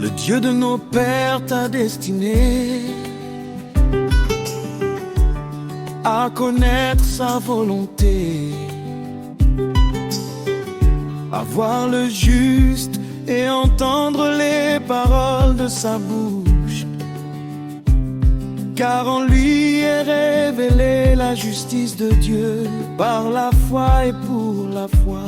Le Dieu de nos pères t'a destiné à connaître sa volonté, à voir le juste et entendre les paroles de sa bouche. Car en lui est révélée la justice de Dieu par la foi et pour la foi.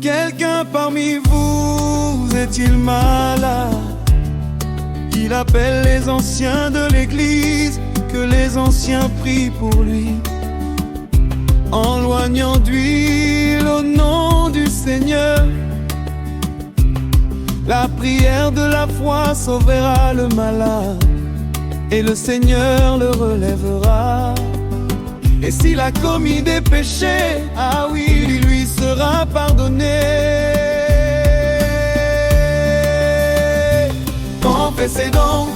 Quelqu'un parmi vous est-il malade? Il appelle les anciens de l'église, que les anciens prient pour lui, en loignant d'huile au nom du Seigneur. La prière de la foi sauvera le malade, et le Seigneur le relèvera. Et s'il a commis des péchés, ah oui, il lui sera pardonné. Confessez donc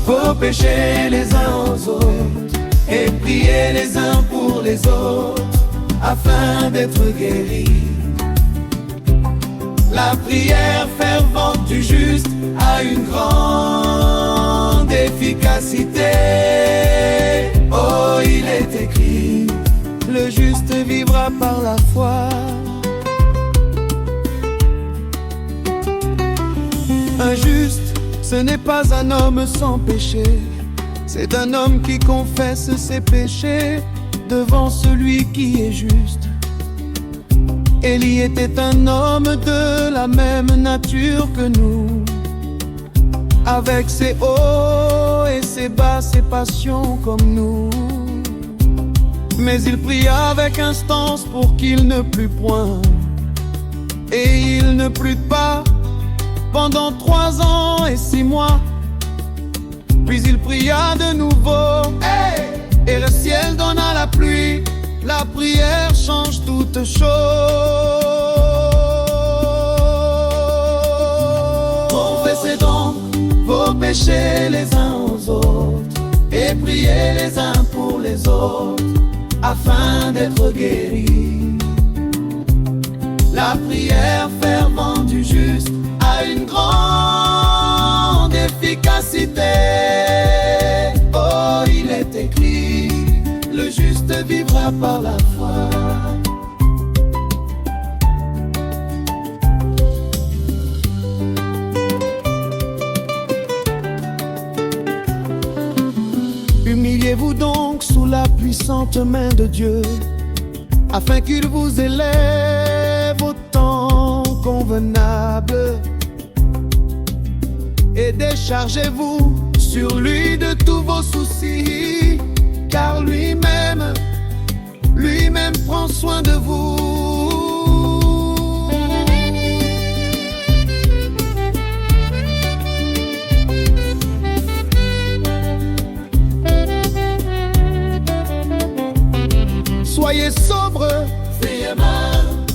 vos péchés les uns aux autres, et priez les uns pour les autres, afin d'être guéris. La prière fervente du juste a une grande efficacité. Oh, il est écrit, le juste vivra par la foi. Un juste, ce n'est pas un homme sans péché, c'est un homme qui confesse ses péchés devant celui qui est juste. Élie était un homme de la même nature que nous, avec ses hauts et ses bas, ses passions comme nous. Mais il pria avec instance pour qu'il ne plût point, et il ne plut pas pendant 3 ans et 6 mois. Puis il pria de nouveau, et le ciel donna la pluie. La prière change toute chose. Confessez donc vos péchés les uns aux autres, et priez les uns pour les autres, afin d'être guéris. La prière fervente du juste a une grande efficacité. Oh, il est écrit, le juste vivra par la foi. Humiliez-vous donc sous la puissante main de Dieu, afin qu'il vous élève au temps convenable. Et déchargez-vous sur lui de tous vos soucis, car lui-même prend soin de vous. Soyez sobre,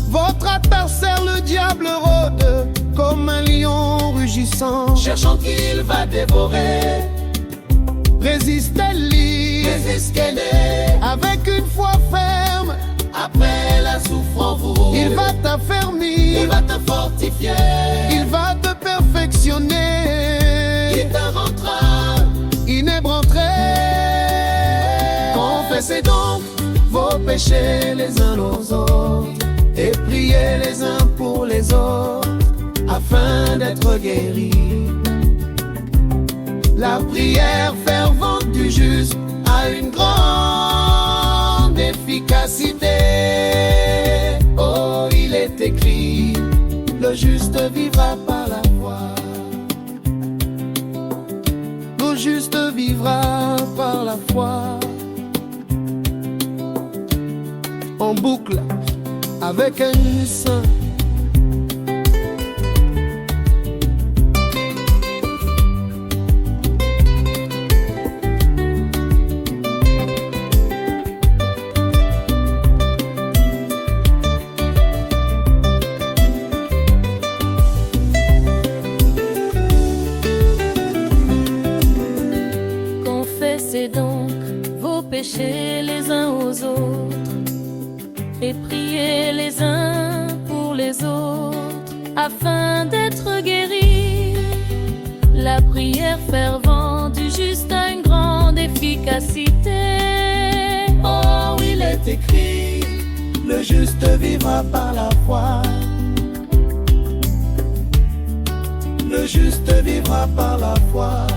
votre adversaire le diable rôde comme un lion rugissant, cherchant qui il va dévorer. Résistez-lui, avec une foi ferme. Après la souffrance, il va t'affermir, il va te fortifier, il va te perfectionner, il t'inventera, inébranlé. Confessez donc vos péchés les uns aux autres, et priez les uns pour les autres, afin d'être guéris. La prière fervente du juste a une grande efficacité. Oh, il est écrit, le juste vivra par la foi. Le juste vivra par la foi. En boucle avec un saint. Confessez donc vos péchés les uns aux autres, et priez les uns pour les autres, afin d'être guéri. La prière fervente du juste a une grande efficacité. Oh, il est écrit, le juste vivra par la foi. Le juste vivra par la foi.